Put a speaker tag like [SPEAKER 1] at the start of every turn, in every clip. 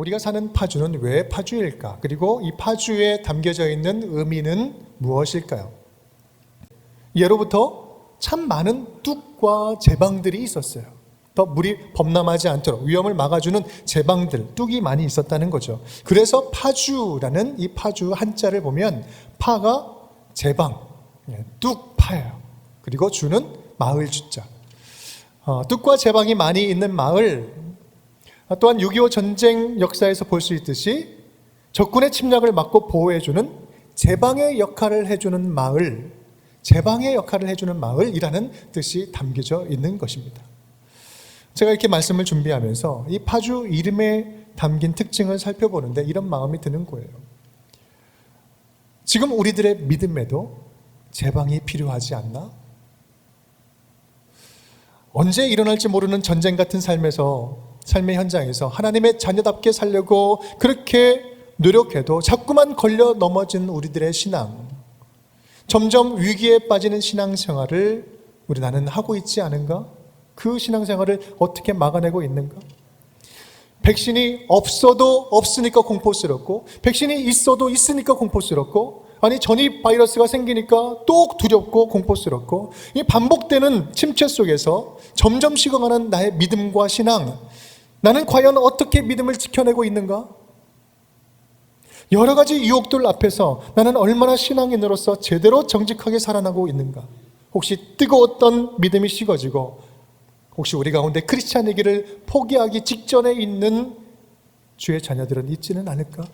[SPEAKER 1] 우리가 사는 파주는 왜 파주일까? 그리고 이 파주에 담겨져 있는 의미는 무엇일까요? 예로부터 참 많은 뚝과 제방들이 있었어요. 더 물이 범람하지 않도록 위험을 막아주는 제방들, 뚝이 많이 있었다는 거죠. 그래서 파주라는 이 파주 한자를 보면 파가 제방, 뚝파예요. 그리고 주는 마을 주자. 뚝과 제방이 많이 있는 마을, 또한 6.25 전쟁 역사에서 볼 수 있듯이 적군의 침략을 막고 보호해주는 제방의 역할을 해주는 마을, 제방의 역할을 해주는 마을이라는 뜻이 담겨져 있는 것입니다. 제가 이렇게 말씀을 준비하면서 이 파주 이름에 담긴 특징을 살펴보는데 이런 마음이 드는 거예요. 지금 우리들의 믿음에도 제방이 필요하지 않나? 언제 일어날지 모르는 전쟁 같은 삶의 현장에서 하나님의 자녀답게 살려고 그렇게 노력해도 자꾸만 걸려 넘어진 우리들의 신앙, 점점 위기에 빠지는 신앙생활을 우리 나는 하고 있지 않은가? 그 신앙생활을 어떻게 막아내고 있는가? 백신이 없어도 없으니까 공포스럽고, 백신이 있어도 있으니까 공포스럽고, 아니 전입 바이러스가 생기니까 또 두렵고 공포스럽고, 이 반복되는 침체 속에서 점점 식어가는 나의 믿음과 신앙, 나는 과연 어떻게 믿음을 지켜내고 있는가? 여러 가지 유혹들 앞에서 나는 얼마나 신앙인으로서 제대로 정직하게 살아나고 있는가? 혹시 뜨거웠던 믿음이 식어지고, 혹시 우리 가운데 크리스찬이기를 포기하기 직전에 있는 주의 자녀들은 있지는 않을까?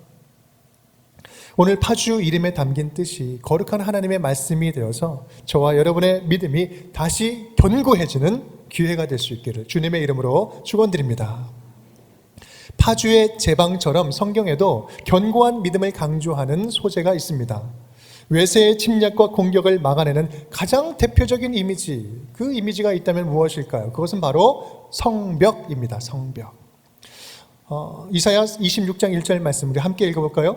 [SPEAKER 1] 오늘 파주 이름에 담긴 뜻이 거룩한 하나님의 말씀이 되어서 저와 여러분의 믿음이 다시 견고해지는 기회가 될 수 있기를 주님의 이름으로 축원드립니다. 파주의 제방처럼 성경에도 견고한 믿음을 강조하는 소재가 있습니다. 외세의 침략과 공격을 막아내는 가장 대표적인 이미지, 그 이미지가 있다면 무엇일까요? 그것은 바로 성벽입니다. 성벽. 이사야 26장 1절 말씀 우리 함께 읽어볼까요?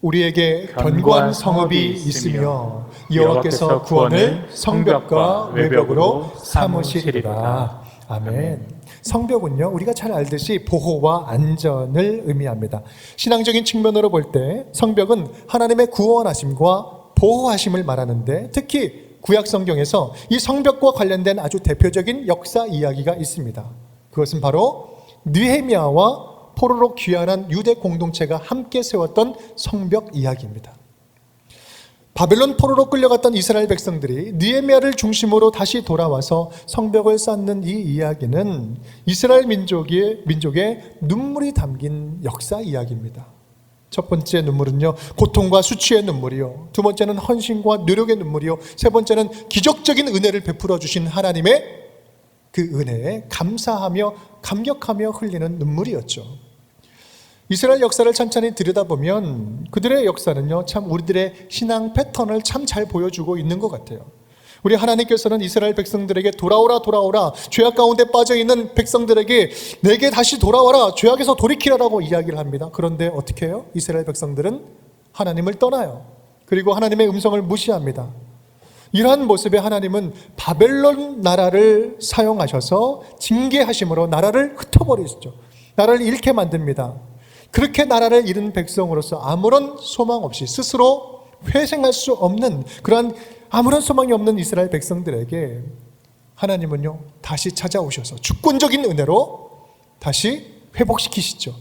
[SPEAKER 1] 우리에게 견고한 성읍이 있으며 여호와께서 구원을 성벽과 외벽으로 삼으시리라. 아멘. 성벽은요, 우리가 잘 알듯이 보호와 안전을 의미합니다. 신앙적인 측면으로 볼 때 성벽은 하나님의 구원하심과 보호하심을 말하는데, 특히 구약 성경에서 이 성벽과 관련된 아주 대표적인 역사 이야기가 있습니다. 그것은 바로 느헤미야와 포로로 귀환한 유대 공동체가 함께 세웠던 성벽 이야기입니다. 바벨론 포로로 끌려갔던 이스라엘 백성들이 느헤미야를 중심으로 다시 돌아와서 성벽을 쌓는 이 이야기는 이스라엘 민족의 눈물이 담긴 역사 이야기입니다. 첫 번째 눈물은요, 고통과 수치의 눈물이요. 두 번째는 헌신과 노력의 눈물이요. 세 번째는 기적적인 은혜를 베풀어 주신 하나님의 그 은혜에 감사하며 감격하며 흘리는 눈물이었죠. 이스라엘 역사를 천천히 들여다보면 그들의 역사는요, 참 우리들의 신앙 패턴을 참 잘 보여주고 있는 것 같아요. 우리 하나님께서는 이스라엘 백성들에게 돌아오라 죄악 가운데 빠져있는 백성들에게 내게 다시 돌아와라, 죄악에서 돌이키라라고 이야기를 합니다. 그런데 어떻게 해요? 이스라엘 백성들은 하나님을 떠나요. 그리고 하나님의 음성을 무시합니다. 이러한 모습에 하나님은 바벨론 나라를 사용하셔서 징계하심으로 나라를 흩어버리시죠. 나라를 잃게 만듭니다. 그렇게 나라를 잃은 백성으로서 아무런 소망 없이 스스로 회생할 수 없는, 그러한 아무런 소망이 없는 이스라엘 백성들에게 하나님은요, 다시 찾아오셔서 주권적인 은혜로 다시 회복시키시죠.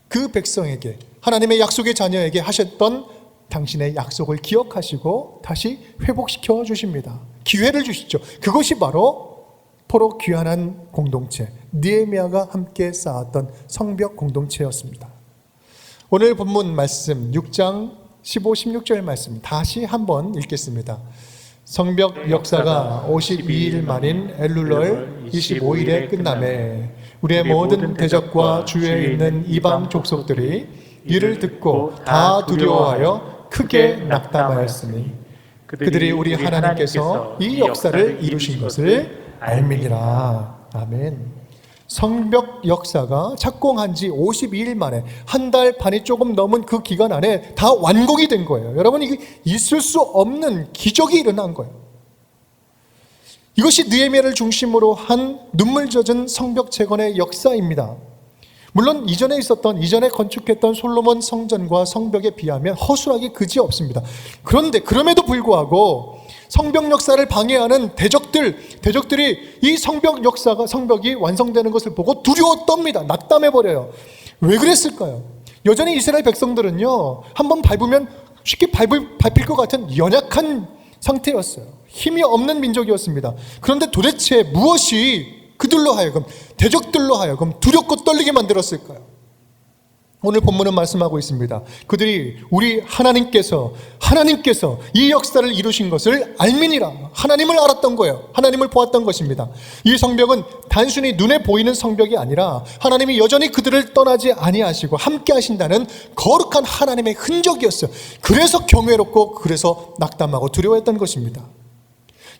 [SPEAKER 1] 그 백성에게, 하나님의 약속의 자녀에게 하셨던 당신의 약속을 기억하시고 다시 회복시켜 주십니다. 기회를 주시죠. 그것이 바로 포로 귀환한 공동체, 느헤미야가 함께 쌓았던 성벽 공동체였습니다. 오늘 본문 말씀 6장 15, 16절 말씀 다시 한번 읽겠습니다. 성벽 역사가 52일 만인 엘룰월 25일에 끝나매 우리의 모든 대적과 주위에 있는 이방 족속들이 이를 듣고 다 두려워하여 크게 낙담하였으니 그들이 우리 하나님께서 이 역사를 이루신 것을 알미니라. 아멘. 성벽 역사가 착공한 지 52일 만에, 한 달 반이 조금 넘은 그 기간 안에 다 완공이 된 거예요. 여러분, 이게 있을 수 없는 기적이 일어난 거예요. 이것이 느헤미야를 중심으로 한 눈물 젖은 성벽 재건의 역사입니다. 물론 이전에 건축했던 솔로몬 성전과 성벽에 비하면 허술하기 그지없습니다. 그런데 그럼에도 불구하고 성벽 역사를 방해하는 대적들이 이 성벽이 완성되는 것을 보고 두려워 떱니다. 낙담해 버려요. 왜 그랬을까요? 여전히 이스라엘 백성들은요, 한번 밟으면 쉽게 밟힐 것 같은 연약한 상태였어요. 힘이 없는 민족이었습니다. 그런데 도대체 무엇이 그들로 하여금, 대적들로 하여금 두렵고 떨리게 만들었을까요? 오늘 본문은 말씀하고 있습니다. 그들이 우리 하나님께서 이 역사를 이루신 것을 알미니라. 하나님을 알았던 거예요. 하나님을 보았던 것입니다. 이 성벽은 단순히 눈에 보이는 성벽이 아니라 하나님이 여전히 그들을 떠나지 아니하시고 함께 하신다는 거룩한 하나님의 흔적이었어요. 그래서 경외롭고 그래서 낙담하고 두려워했던 것입니다.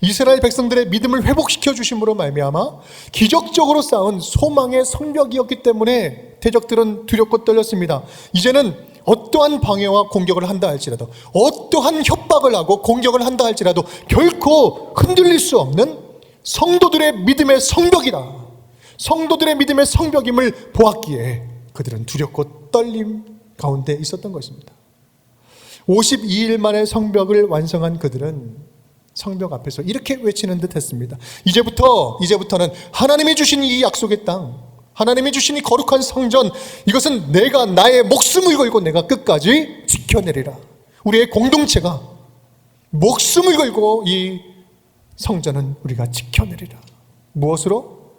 [SPEAKER 1] 이스라엘 백성들의 믿음을 회복시켜 주심으로 말미암아 기적적으로 쌓은 소망의 성벽이었기 때문에 대적들은 두렵고 떨렸습니다. 이제는 어떠한 방해와 공격을 한다 할지라도, 어떠한 협박을 하고 공격을 한다 할지라도 결코 흔들릴 수 없는 성도들의 믿음의 성벽이다. 성도들의 믿음의 성벽임을 보았기에 그들은 두렵고 떨림 가운데 있었던 것입니다. 52일 만에 성벽을 완성한 그들은 성벽 앞에서 이렇게 외치는 듯 했습니다. 이제부터는 하나님이 주신 이 약속의 땅, 하나님이 주신 이 거룩한 성전, 이것은 내가 나의 목숨을 걸고 내가 끝까지 지켜내리라. 우리의 공동체가 목숨을 걸고 이 성전은 우리가 지켜내리라. 무엇으로?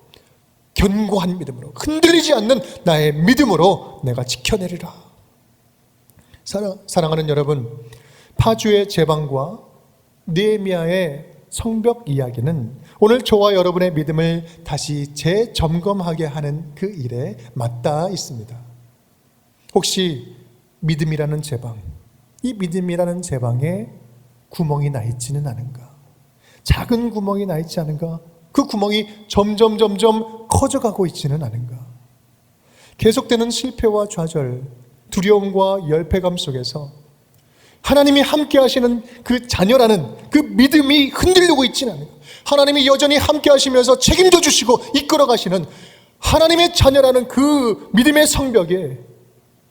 [SPEAKER 1] 견고한 믿음으로, 흔들리지 않는 나의 믿음으로 내가 지켜내리라. 사랑하는 여러분, 파주의 제방과 느헤미야의 성벽 이야기는 오늘 저와 여러분의 믿음을 다시 재점검하게 하는 그 일에 맞닿아 있습니다. 혹시 믿음이라는 제방, 이 믿음이라는 제방에 구멍이 나 있지는 않은가? 작은 구멍이 나 있지 않은가? 그 구멍이 점점 커져가고 있지는 않은가? 계속되는 실패와 좌절, 두려움과 열패감 속에서 하나님이 함께 하시는 그 자녀라는 그 믿음이 흔들리고 있지는 않아요. 하나님이 여전히 함께 하시면서 책임져 주시고 이끌어 가시는 하나님의 자녀라는 그 믿음의 성벽에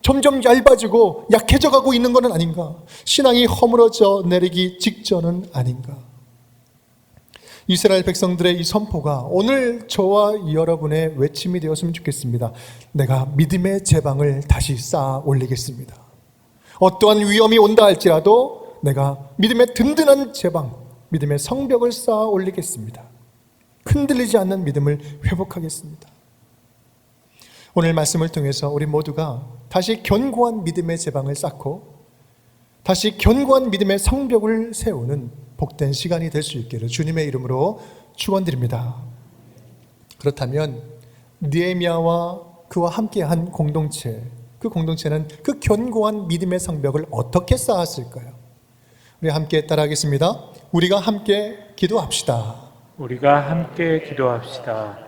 [SPEAKER 1] 점점 얇아지고 약해져 가고 있는 것은 아닌가? 신앙이 허물어져 내리기 직전은 아닌가? 이스라엘 백성들의 이 선포가 오늘 저와 여러분의 외침이 되었으면 좋겠습니다. 내가 믿음의 제방을 다시 쌓아 올리겠습니다. 어떠한 위험이 온다 할지라도 내가 믿음의 든든한 제방, 믿음의 성벽을 쌓아 올리겠습니다. 흔들리지 않는 믿음을 회복하겠습니다. 오늘 말씀을 통해서 우리 모두가 다시 견고한 믿음의 제방을 쌓고 다시 견고한 믿음의 성벽을 세우는 복된 시간이 될 수 있기를 주님의 이름으로 축원드립니다. 그렇다면 느헤미야와 그와 함께한 공동체, 그 공동체는 그 견고한 믿음의 성벽을 어떻게 쌓았을까요? 우리 함께 따라하겠습니다. 우리가 함께 기도합시다.
[SPEAKER 2] 우리가 함께 기도합시다.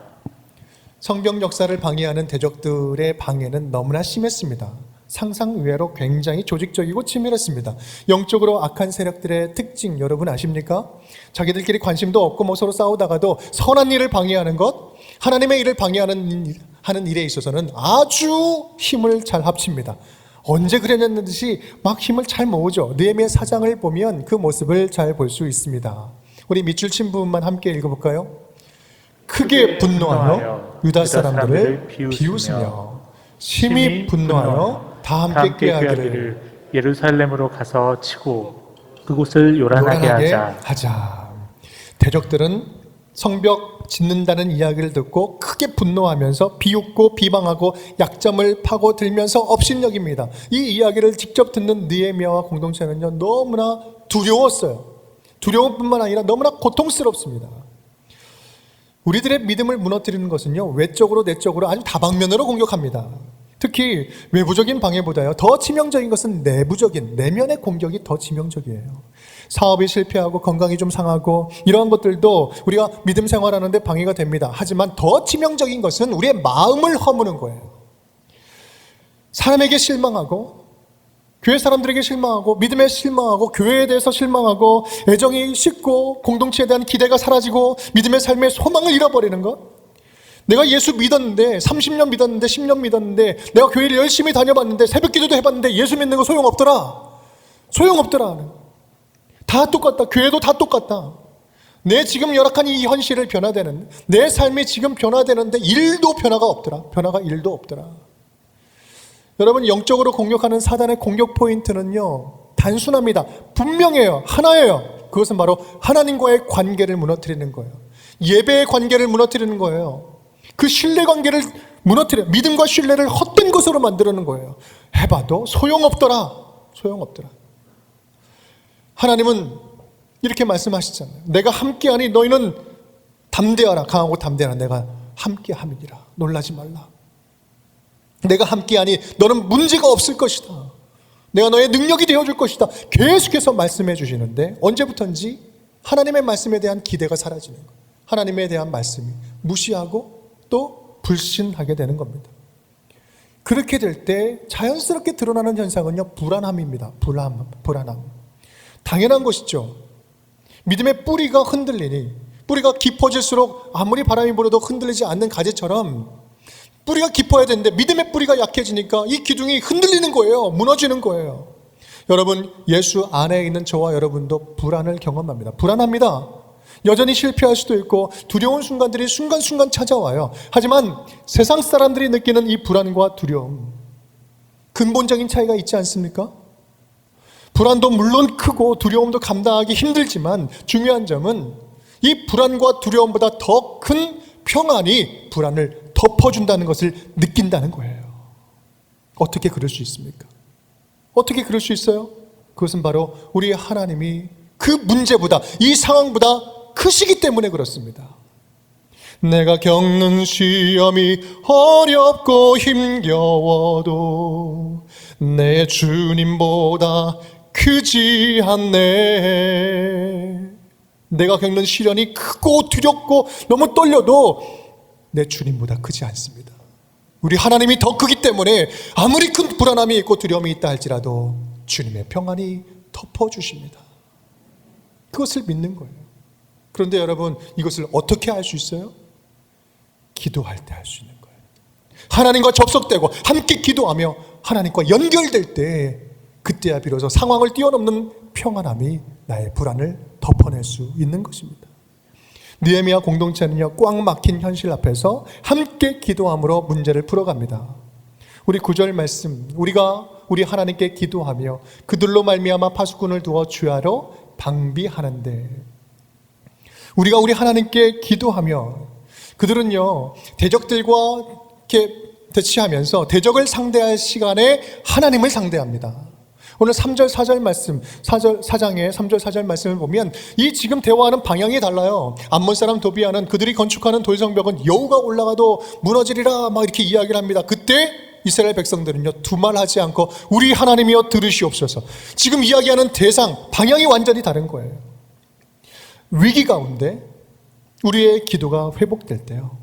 [SPEAKER 1] 성벽 역사를 방해하는 대적들의 방해는 너무나 심했습니다. 상상 외로 굉장히 조직적이고 치밀했습니다. 영적으로 악한 세력들의 특징 여러분 아십니까? 자기들끼리 관심도 없고 서로 싸우다가도 선한 일을 방해하는 것, 하나님의 일을 방해하는 일에 있어서는 아주 힘을 잘 합칩니다. 언제 그랬냐는 듯이 막 힘을 잘 모으죠. 느헤미야 4장을 보면 그 모습을 잘 볼 수 있습니다. 우리 밑줄 친 부분만 함께 읽어볼까요? 크게 분노하여 유다 사람들을 비웃으며 심히 분노하여 다 함께 꾀하기를
[SPEAKER 2] 예루살렘으로 가서 치고 그곳을 요란하게
[SPEAKER 1] 하자. 대적들은 성벽 짓는다는 이야기를 듣고 크게 분노하면서 비웃고 비방하고 약점을 파고들면서 업신여깁니다. 이 이야기를 직접 듣는 느헤미야와 공동체는요 너무나 두려웠어요. 두려움뿐만 아니라 너무나 고통스럽습니다. 우리들의 믿음을 무너뜨리는 것은요 외적으로 내적으로 아주 다방면으로 공격합니다. 특히 외부적인 방해보다요 더 치명적인 것은 내부적인 내면의 공격이 더 치명적이에요. 사업이 실패하고 건강이 좀 상하고 이러한 것들도 우리가 믿음 생활하는데 방해가 됩니다. 하지만 더 치명적인 것은 우리의 마음을 허무는 거예요. 사람에게 실망하고 교회 사람들에게 실망하고 믿음에 실망하고 교회에 대해서 실망하고 애정이 식고 공동체에 대한 기대가 사라지고 믿음의 삶의 소망을 잃어버리는 것, 내가 예수 믿었는데 30년 믿었는데 10년 믿었는데 내가 교회를 열심히 다녀봤는데 새벽 기도도 해봤는데 예수 믿는 거 소용없더라. 소용없더라. 다 똑같다. 교회도 다 똑같다. 내 지금 열악한 이 현실을 변화되는, 내 삶이 지금 변화되는데 일도 변화가 없더라. 변화가 일도 없더라. 여러분, 영적으로 공격하는 사단의 공격 포인트는요, 단순합니다. 분명해요. 하나예요. 그것은 바로 하나님과의 관계를 무너뜨리는 거예요. 예배의 관계를 무너뜨리는 거예요. 그 신뢰 관계를 무너뜨려, 믿음과 신뢰를 헛된 것으로 만들어놓는 거예요. 해봐도 소용없더라. 소용없더라. 하나님은 이렇게 말씀하시잖아요. 내가 함께하니 너희는 담대하라. 강하고 담대하라. 내가 함께함이니라. 놀라지 말라. 내가 함께하니 너는 문제가 없을 것이다. 내가 너의 능력이 되어줄 것이다. 계속해서 말씀해 주시는데 언제부턴지 하나님의 말씀에 대한 기대가 사라지는 거예요. 하나님에 대한 말씀이 무시하고 또 불신하게 되는 겁니다. 그렇게 될 때 자연스럽게 드러나는 현상은요, 불안함입니다. 불안함. 당연한 것이죠. 믿음의 뿌리가 흔들리니, 뿌리가 깊어질수록 아무리 바람이 불어도 흔들리지 않는 가지처럼 뿌리가 깊어야 되는데 믿음의 뿌리가 약해지니까 이 기둥이 흔들리는 거예요. 무너지는 거예요. 여러분, 예수 안에 있는 저와 여러분도 불안을 경험합니다. 불안합니다. 여전히 실패할 수도 있고 두려운 순간들이 순간순간 찾아와요. 하지만 세상 사람들이 느끼는 이 불안과 두려움, 근본적인 차이가 있지 않습니까? 불안도 물론 크고 두려움도 감당하기 힘들지만 중요한 점은 이 불안과 두려움보다 더 큰 평안이 불안을 덮어준다는 것을 느낀다는 거예요. 어떻게 그럴 수 있습니까? 어떻게 그럴 수 있어요? 그것은 바로 우리 하나님이 그 문제보다, 이 상황보다 크시기 때문에 그렇습니다. 내가 겪는 시험이 어렵고 힘겨워도 내 주님보다 크지 않네. 내가 겪는 시련이 크고 두렵고 너무 떨려도 내 주님보다 크지 않습니다. 우리 하나님이 더 크기 때문에 아무리 큰 불안함이 있고 두려움이 있다 할지라도 주님의 평안이 덮어주십니다. 그것을 믿는 거예요. 그런데 여러분, 이것을 어떻게 알 수 있어요? 기도할 때 알 수 있는 거예요. 하나님과 접속되고 함께 기도하며 하나님과 연결될 때, 그때야 비로소 상황을 뛰어넘는 평안함이 나의 불안을 덮어낼 수 있는 것입니다. 느헤미야 공동체는요, 꽉 막힌 현실 앞에서 함께 기도함으로 문제를 풀어갑니다. 우리 9절 말씀, 우리가 우리 하나님께 기도하며 그들로 말미암아 파수꾼을 두어 주야로 방비하는데, 우리가 우리 하나님께 기도하며, 그들은요 대적들과 이렇게 대치하면서 대적을 상대할 시간에 하나님을 상대합니다. 오늘 3절 4절 말씀, 4장의 3절 4절 말씀을 보면 이 지금 대화하는 방향이 달라요. 암몬 사람 도비아는 그들이 건축하는 돌성벽은 여우가 올라가도 무너지리라 막 이렇게 이야기를 합니다. 그때 이스라엘 백성들은요, 두말하지 않고 우리 하나님이여 들으시옵소서. 지금 이야기하는 대상, 방향이 완전히 다른 거예요. 위기 가운데 우리의 기도가 회복될 때요,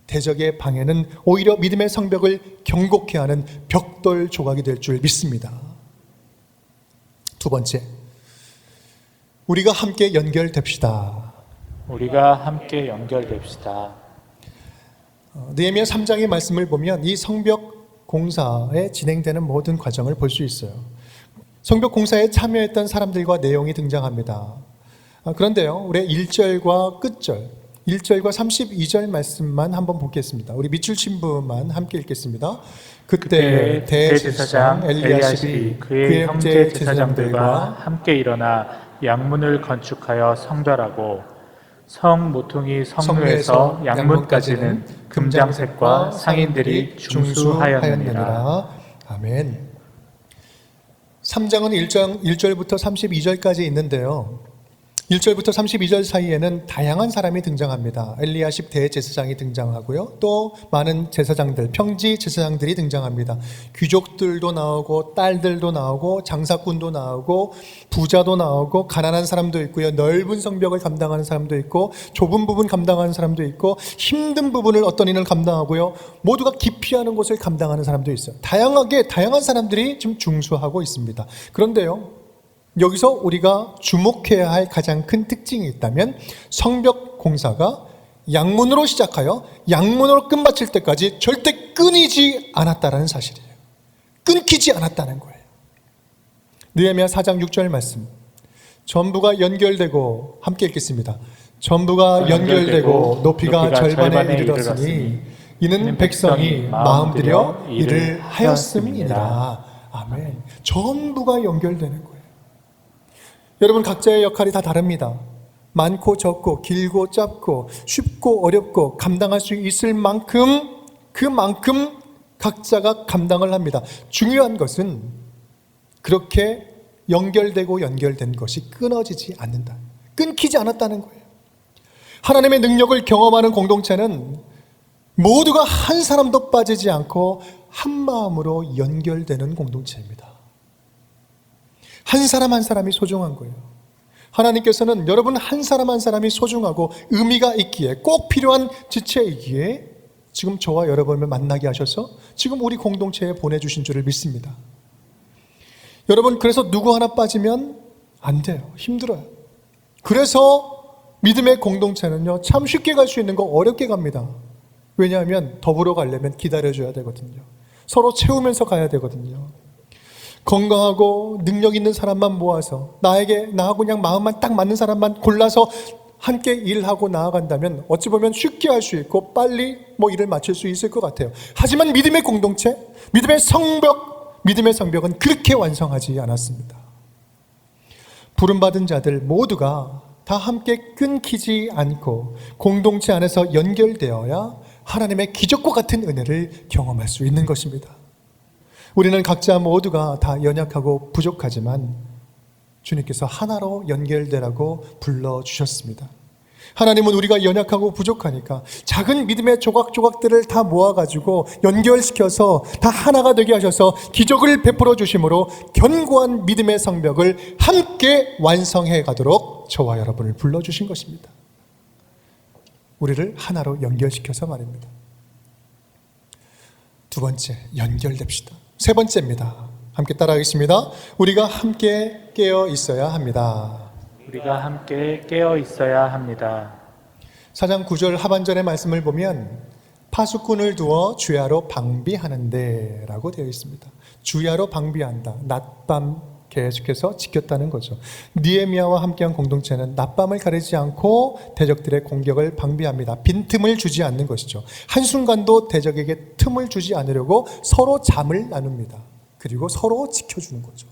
[SPEAKER 1] 대적의 방해는 오히려 믿음의 성벽을 견고케 하는 벽돌 조각이 될 줄 믿습니다. 두 번째, 우리가 함께 연결됩시다.
[SPEAKER 2] 우리가 함께 연결됩시다.
[SPEAKER 1] 느헤미야 3장의 말씀을 보면 이 성벽 공사에 진행되는 모든 과정을 볼 수 있어요. 성벽 공사에 참여했던 사람들과 내용이 등장합니다. 그런데요, 우리 1절과 끝절, 1절과 32절 말씀만 한번 보겠습니다. 우리 밑줄 신부만 함께 읽겠습니다. 그때 대제사장 엘리야십이 그의 형제 제사장들과
[SPEAKER 2] 함께 일어나 양문을 건축하여 성별하고 성 모퉁이 성루에서 양문까지는 금장색과 상인들이 중수하였느니라.
[SPEAKER 1] 아멘. 3장은 1절부터 32절까지 있는데요, 1절부터 32절 사이에는 다양한 사람이 등장합니다. 엘리야십 대제사장이 등장하고요, 또 많은 제사장들, 평지 제사장들이 등장합니다. 귀족들도 나오고 딸들도 나오고 장사꾼도 나오고 부자도 나오고 가난한 사람도 있고요, 넓은 성벽을 감당하는 사람도 있고 좁은 부분 감당하는 사람도 있고 힘든 부분을 어떤 이는 감당하고요, 모두가 기피하는 곳을 감당하는 사람도 있어요. 다양한 사람들이 지금 중수하고 있습니다. 그런데요, 여기서 우리가 주목해야 할 가장 큰 특징이 있다면 성벽 공사가 양문으로 시작하여 양문으로 끝마칠 때까지 절대 끊이지 않았다라는 사실이에요. 끊기지 않았다는 거예요. 느헤미야 4장 6절 말씀. 전부가 연결되고, 함께 읽겠습니다. 전부가 연결되고 높이가 절반에 이르렀으니 이는 백성이 마음들여 일을 하였음이니라. 아멘. 전부가 연결되는 거예요. 여러분, 각자의 역할이 다 다릅니다. 많고 적고 길고 짧고 쉽고 어렵고 감당할 수 있을 만큼 그만큼 각자가 감당을 합니다. 중요한 것은 그렇게 연결되고 연결된 것이 끊어지지 않는다. 끊기지 않았다는 거예요. 하나님의 능력을 경험하는 공동체는 모두가 한 사람도 빠지지 않고 한 마음으로 연결되는 공동체입니다. 한 사람 한 사람이 소중한 거예요. 하나님께서는 여러분 한 사람 한 사람이 소중하고 의미가 있기에, 꼭 필요한 지체이기에 지금 저와 여러분을 만나게 하셔서 지금 우리 공동체에 보내주신 줄을 믿습니다. 여러분, 그래서 누구 하나 빠지면 안 돼요. 힘들어요. 그래서 믿음의 공동체는요, 참 쉽게 갈 수 있는 거 어렵게 갑니다. 왜냐하면 더불어 가려면 기다려줘야 되거든요. 서로 채우면서 가야 되거든요. 건강하고 능력 있는 사람만 모아서 나하고 그냥 마음만 딱 맞는 사람만 골라서 함께 일하고 나아간다면 어찌 보면 쉽게 할 수 있고 빨리 일을 마칠 수 있을 것 같아요. 하지만 믿음의 공동체, 믿음의 성벽은 그렇게 완성하지 않았습니다. 부름받은 자들 모두가 다 함께 끊기지 않고 공동체 안에서 연결되어야 하나님의 기적과 같은 은혜를 경험할 수 있는 것입니다. 우리는 각자 모두가 다 연약하고 부족하지만 주님께서 하나로 연결되라고 불러주셨습니다. 하나님은 우리가 연약하고 부족하니까 작은 믿음의 조각조각들을 다 모아가지고 연결시켜서 다 하나가 되게 하셔서 기적을 베풀어 주심으로 견고한 믿음의 성벽을 함께 완성해 가도록 저와 여러분을 불러주신 것입니다. 우리를 하나로 연결시켜서 말입니다. 두 번째, 연결됩시다. 세 번째입니다. 함께 따라하겠습니다. 우리가 함께 깨어 있어야 합니다.
[SPEAKER 2] 우리가 함께 깨어 있어야 합니다.
[SPEAKER 1] 4장 9절 하반절의 말씀을 보면 파수꾼을 두어 주야로 방비하는데 라고 되어 있습니다. 주야로 방비한다. 낮밤 계속해서 지켰다는 거죠. 느헤미야와 함께한 공동체는 낮밤을 가리지 않고 대적들의 공격을 방비합니다. 빈틈을 주지 않는 것이죠. 한순간도 대적에게 틈을 주지 않으려고 서로 잠을 나눕니다. 그리고 서로 지켜주는 거죠.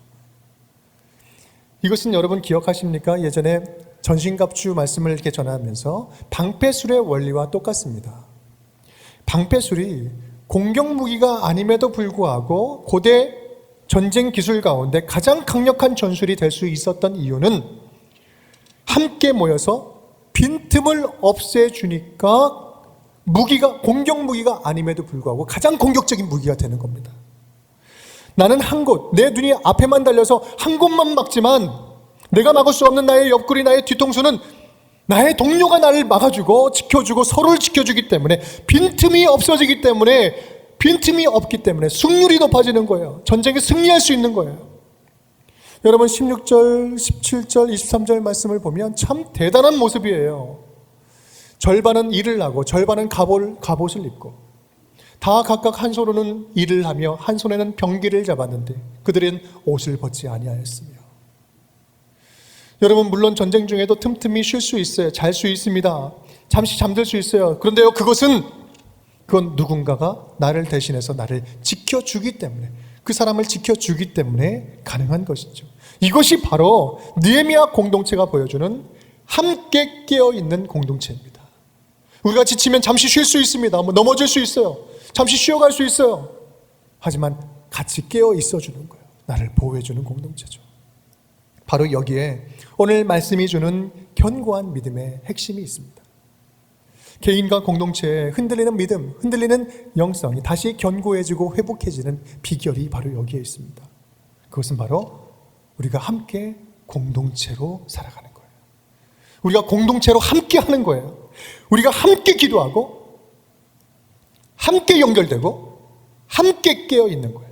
[SPEAKER 1] 이것은 여러분 기억하십니까? 예전에 전신갑주 말씀을 이렇게 전하면서 방패술의 원리와 똑같습니다. 방패술이 공격무기가 아님에도 불구하고 고대 전쟁 기술 가운데 가장 강력한 전술이 될 수 있었던 이유는 함께 모여서 빈틈을 없애주니까 공격 무기가 아님에도 불구하고 가장 공격적인 무기가 되는 겁니다. 나는 한 곳, 내 눈이 앞에만 달려서 한 곳만 막지만 내가 막을 수 없는 나의 옆구리, 나의 뒤통수는 나의 동료가 나를 막아주고 지켜주고 서로를 지켜주기 때문에 빈틈이 없어지기 때문에 빈틈이 없기 때문에 승률이 높아지는 거예요. 전쟁에 승리할 수 있는 거예요. 여러분 16절, 17절, 23절 말씀을 보면 참 대단한 모습이에요. 절반은 일을 하고 절반은 갑옷을 입고 다 각각 한 손으로는 일을 하며 한 손에는 병기를 잡았는데 그들은 옷을 벗지 아니하였으며. 여러분 물론 전쟁 중에도 틈틈이 쉴 수 있어요. 잘 수 있습니다. 잠시 잠들 수 있어요. 그런데요 그건 누군가가 나를 대신해서 나를 지켜주기 때문에, 그 사람을 지켜주기 때문에 가능한 것이죠. 이것이 바로 느헤미야 공동체가 보여주는 함께 깨어있는 공동체입니다. 우리가 지치면 잠시 쉴 수 있습니다. 넘어질 수 있어요. 잠시 쉬어갈 수 있어요. 하지만 같이 깨어 있어주는 거예요. 나를 보호해주는 공동체죠. 바로 여기에 오늘 말씀이 주는 견고한 믿음의 핵심이 있습니다. 개인과 공동체의 흔들리는 믿음, 흔들리는 영성이 다시 견고해지고 회복해지는 비결이 바로 여기에 있습니다. 그것은 바로 우리가 함께 공동체로 살아가는 거예요. 우리가 공동체로 함께 하는 거예요. 우리가 함께 기도하고 함께 연결되고 함께 깨어 있는 거예요.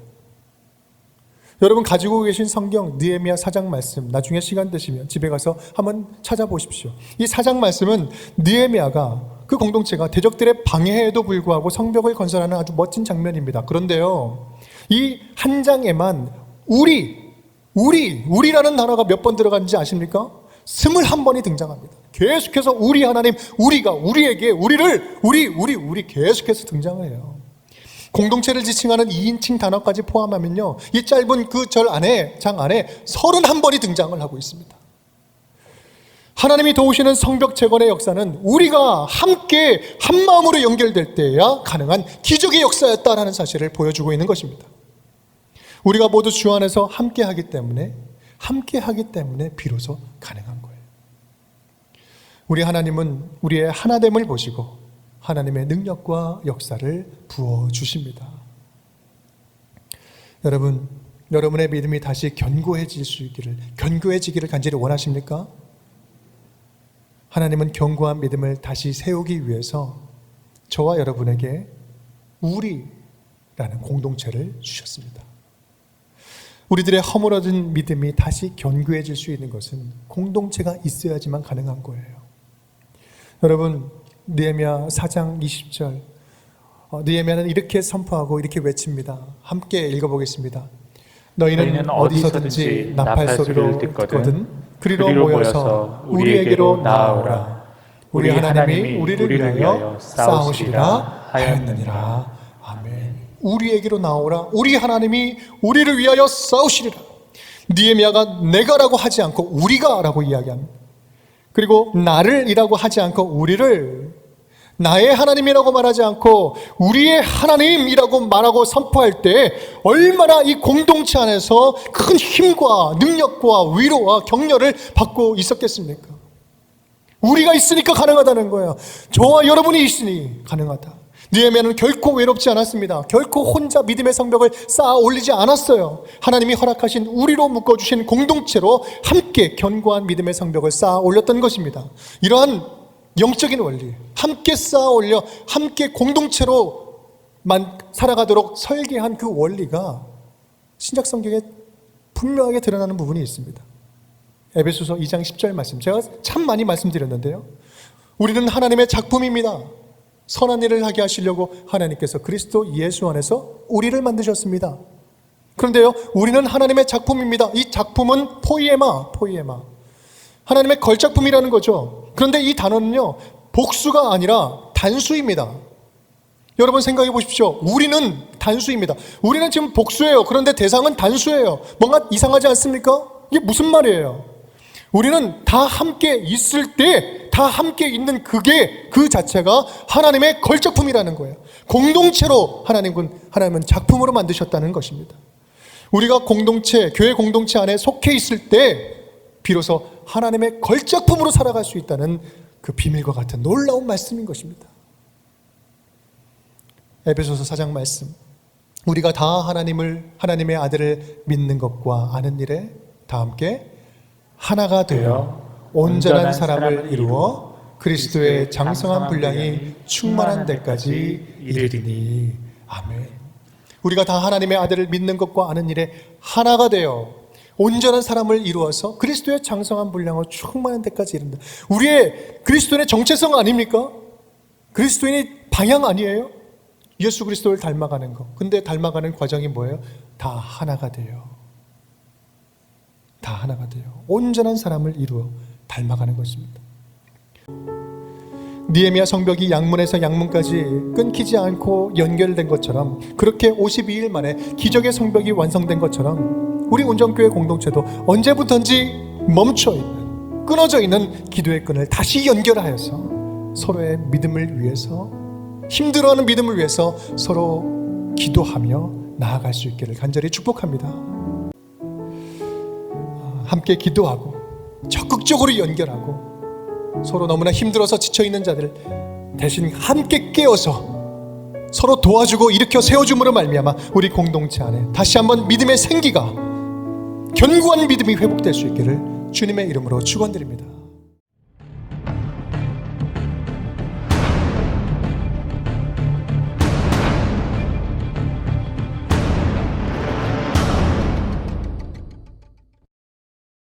[SPEAKER 1] 여러분 가지고 계신 성경 느헤미야 4장 말씀 나중에 시간 되시면 집에 가서 한번 찾아보십시오. 이 4장 말씀은 느헤미야가 그 공동체가 대적들의 방해에도 불구하고 성벽을 건설하는 아주 멋진 장면입니다. 그런데요, 이 한 장에만 우리라는 단어가 몇 번 들어간지 아십니까? 21번이 등장합니다. 계속해서 우리 하나님, 우리가, 우리에게, 우리 계속해서 등장을 해요. 공동체를 지칭하는 2인칭 단어까지 포함하면요, 이 짧은 그 장 안에 31번이 등장을 하고 있습니다. 하나님이 도우시는 성벽 재건의 역사는 우리가 함께 한 마음으로 연결될 때야 가능한 기적의 역사였다라는 사실을 보여주고 있는 것입니다. 우리가 모두 주 안에서 함께하기 때문에 비로소 가능한 거예요. 우리 하나님은 우리의 하나됨을 보시고 하나님의 능력과 역사를 부어주십니다. 여러분, 여러분의 믿음이 다시 견고해지기를 간절히 원하십니까? 하나님은 견고한 믿음을 다시 세우기 위해서 저와 여러분에게 우리라는 공동체를 주셨습니다. 우리들의 허물어진 믿음이 다시 견고해질 수 있는 것은 공동체가 있어야지만 가능한 거예요. 여러분, 느헤미야 4장 20절, 느헤미야는 이렇게 선포하고 이렇게 외칩니다. 함께 읽어보겠습니다. 너희는 어디서든지 나팔 소리를 듣거든 그리로 모여서 우리에게로 나아오라. 우리 하나님이 우리를 위하여 싸우시리라 하였느니라. 아멘. 우리에게로 나오라. 우리 하나님이 우리를 위하여 싸우시리라. 느헤미야가 내가라고 하지 않고 우리가라고 이야기합니다. 그리고 나를이라고 하지 않고 우리를, 나의 하나님이라고 말하지 않고 우리의 하나님이라고 말하고 선포할 때 얼마나 이 공동체 안에서 큰 힘과 능력과 위로와 격려를 받고 있었겠습니까? 우리가 있으니까 가능하다는 거예요. 저와 여러분이 있으니 가능하다. 느헤미야는 결코 외롭지 않았습니다. 결코 혼자 믿음의 성벽을 쌓아 올리지 않았어요. 하나님이 허락하신 우리로 묶어주신 공동체로 함께 견고한 믿음의 성벽을 쌓아 올렸던 것입니다. 이러한 영적인 원리, 함께 쌓아 올려 함께 공동체로만 살아가도록 설계한 그 원리가 신약 성경에 분명하게 드러나는 부분이 있습니다. 에베소서 2장 10절 말씀, 제가 참 많이 말씀드렸는데요, 우리는 하나님의 작품입니다. 선한 일을 하게 하시려고 하나님께서 그리스도 예수 안에서 우리를 만드셨습니다. 그런데요, 우리는 하나님의 작품입니다. 이 작품은 포이에마, 하나님의 걸작품이라는 거죠. 그런데 이 단어는요, 복수가 아니라 단수입니다. 여러분 생각해 보십시오. 우리는 단수입니다. 우리는 지금 복수예요. 그런데 대상은 단수예요. 뭔가 이상하지 않습니까? 이게 무슨 말이에요? 우리는 다 함께 있을 때 다 함께 있는 그 자체가 하나님의 걸작품이라는 거예요. 공동체로 하나님은 작품으로 만드셨다는 것입니다. 우리가 공동체, 교회 공동체 안에 속해 있을 때 비로소 하나님의 걸작품으로 살아갈 수 있다는 그 비밀과 같은 놀라운 말씀인 것입니다. 에베소서 4장 말씀, 우리가 다 하나님의 아들을 믿는 것과 아는 일에 다 함께 하나가 되어 온전한 사람을 이루어 그리스도의 장성한 분량이 충만한 데까지 이르리니. 아멘. 우리가 다 하나님의 아들을 믿는 것과 아는 일에 하나가 되어 온전한 사람을 이루어서 그리스도의 장성한 분량으로 충만한 데까지 이른다. 우리의 그리스도인의 정체성 아닙니까? 그리스도인의 방향 아니에요? 예수 그리스도를 닮아가는 거. 근데 닮아가는 과정이 뭐예요? 다 하나가 돼요. 다 하나가 돼요. 온전한 사람을 이루어 닮아가는 것입니다. 느헤미야 성벽이 양문에서 양문까지 끊기지 않고 연결된 것처럼, 그렇게 52일 만에 기적의 성벽이 완성된 것처럼 우리 온전교회 공동체도 언제부턴지 멈춰있는, 끊어져 있는 기도의 끈을 다시 연결하여서 서로의 믿음을 위해서, 힘들어하는 믿음을 위해서 서로 기도하며 나아갈 수 있기를 간절히 축복합니다. 함께 기도하고 적극적으로 연결하고 서로 너무나 힘들어서 지쳐있는 자들 대신 함께 깨어서 서로 도와주고 일으켜 세워줌으로 말미암아 우리 공동체 안에 다시 한번 믿음의 생기가, 견고한 믿음이 회복될 수 있기를 주님의 이름으로 축원드립니다.